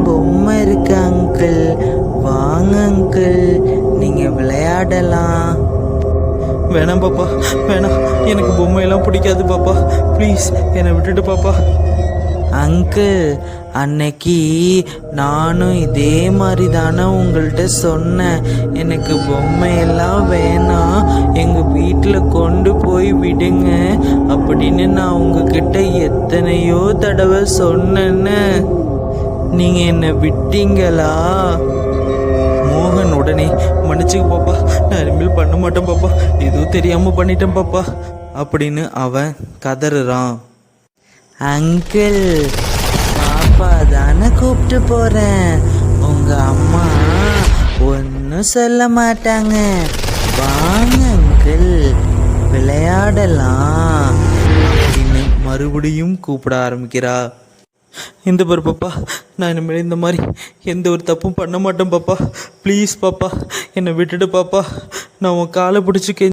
பொம்மை இருக்கு அங்கிள், வாங்க அங்கிள், நீங்க விளையாடலாம். வேணாம் பாப்பா, வேணாம். எனக்கு பொம்மையெல்லாம் பிடிக்காது பாப்பா. ப்ளீஸ் என்னை விட்டுட்டு பாப்பா. அங்கிள், அன்னைக்கு நானும் இதே மாதிரி தானே உங்கள்கிட்ட சொன்னேன். எனக்கு பொம்மையெல்லாம் வேணாம், எங்கள் வீட்டில் கொண்டு போய் விடுங்க அப்படின்னு நான் உங்ககிட்ட எத்தனையோ தடவை சொன்னேன்னு. நீங்கள் என்னை விட்டீங்களா? மோகன் உடனே மன்னிச்சுக்க பாப்பா, நான் இனிமேல் பண்ண மாட்டேன் பாப்பா, எதுவும் தெரியாமல் பண்ணிட்டேன் பாப்பா அப்படின்னு அவன் கதறுறான். அங்கிள், பாப்பா தானே கூப்பிட்டு போகிறேன். உங்கள் அம்மா ஒன்றும் சொல்ல மாட்டாங்க. வாங்க அங்கிள், விளையாடலாம் அப்படின்னு மறுபடியும் கூப்பிட ஆரம்பிக்கிறா. இந்த பாரு பாப்பா, நான் இனிமேல் இந்த மாதிரி எந்த ஒரு தப்பும் பண்ண மாட்டேன் பாப்பா. ப்ளீஸ் பாப்பா, என்னை விட்டுட்டு பாப்பா. நான் உன் காலை பிடிச்சி